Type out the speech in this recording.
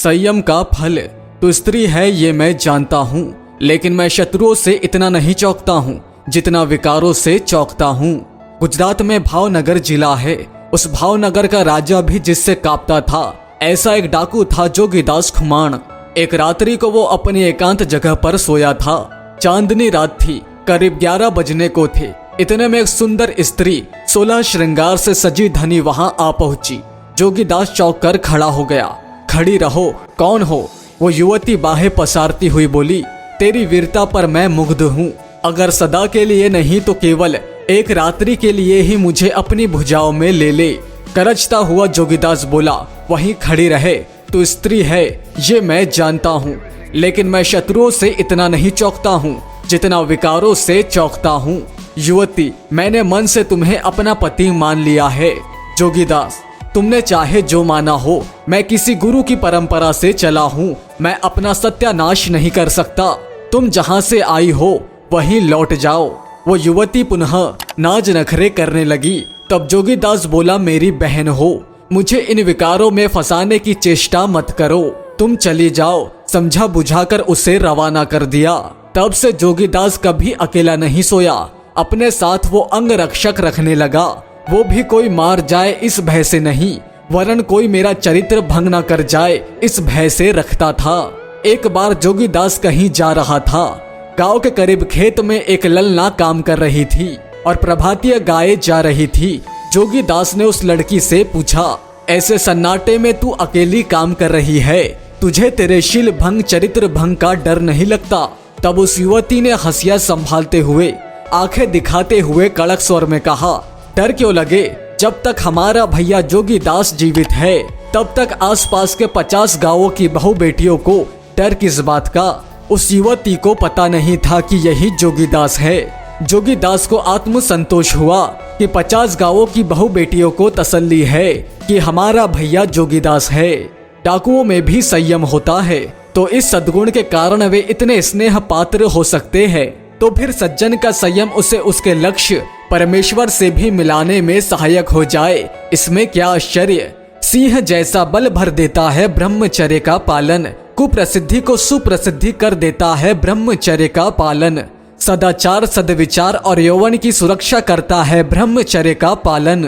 संयम का फल। तू स्त्री है ये मैं जानता हूँ, लेकिन मैं शत्रुओं से इतना नहीं चौंकता हूँ जितना विकारों से चौंकता हूँ। गुजरात में भावनगर जिला है। उस भावनगर का राजा भी जिससे कांपता था, ऐसा एक डाकू था जोगीदास खुमान। एक रात्रि को वो अपनी एकांत जगह पर सोया था। चांदनी रात थी, करीब 11 बजने को थे। इतने में एक सुंदर स्त्री 16 श्रृंगार से सजी धनी वहां आ पहुंची। जोगीदास चौंक कर खड़ा हो गया। खड़ी रहो, कौन हो? वो युवती बाहें पसारती हुई बोली, तेरी वीरता पर मैं मुग्ध हूँ। अगर सदा के लिए नहीं तो केवल एक रात्रि के लिए ही मुझे अपनी भुजाओं में ले ले। करजता हुआ जोगीदास बोला, वहीं खड़ी रहे। तू स्त्री है ये मैं जानता हूँ, लेकिन मैं शत्रुओं से इतना नहीं चौंकता हूँ जितना विकारों से चौंकता हूँ। युवती, मैंने मन से तुम्हें अपना पति मान लिया है। जोगीदास, तुमने चाहे जो माना हो, मैं किसी गुरु की परंपरा से चला हूँ। मैं अपना सत्यानाश नहीं कर सकता। तुम जहाँ से आई हो वहीं लौट जाओ। वो युवती पुनः नाज नखरे करने लगी। तब जोगीदास बोला, मेरी बहन हो, मुझे इन विकारों में फंसाने की चेष्टा मत करो। तुम चली जाओ। समझा बुझाकर उसे रवाना कर दिया। तब से जोगीदास कभी अकेला नहीं सोया। अपने साथ वो अंग रक्षक रखने लगा। वो भी कोई मार जाए इस भय से नहीं, वरन कोई मेरा चरित्र भंग न कर जाए इस भय से रखता था। एक बार जोगीदास कहीं जा रहा था। गांव के करीब खेत में एक ललना काम कर रही थी और प्रभातीय गायें जा रही थी। जोगीदास ने उस लड़की से पूछा, ऐसे सन्नाटे में तू अकेली काम कर रही है, तुझे तेरे शील भंग चरित्र भंग का डर नहीं लगता? तब उस युवती ने हंसिया संभालते हुए, आंखें दिखाते हुए कड़क स्वर में कहा, डर क्यों लगे? जब तक हमारा भैया जोगीदास जीवित है तब तक आसपास के 50 गांवों की बहू बेटियों को डर किस बात का? उस युवती को पता नहीं था कि यही जोगीदास है। जोगीदास को आत्मसंतोष हुआ कि 50 गांवों की बहू बेटियों को तसल्ली है कि हमारा भैया जोगीदास है। डाकुओं में भी संयम होता है, तो इस सद्गुण के कारण वे इतने स्नेह पात्र हो सकते हैं। तो फिर सज्जन का संयम उसे उसके लक्ष्य परमेश्वर से भी मिलाने में सहायक हो जाए, इसमें क्या आश्चर्य। सिंह जैसा बल भर देता है ब्रह्मचर्य का पालन, कुप्रसिद्धि को सुप्रसिद्धि कर देता है ब्रह्मचर्य का पालन। सदाचार, सद्विचार और यौवन की सुरक्षा करता है ब्रह्मचर्य का पालन।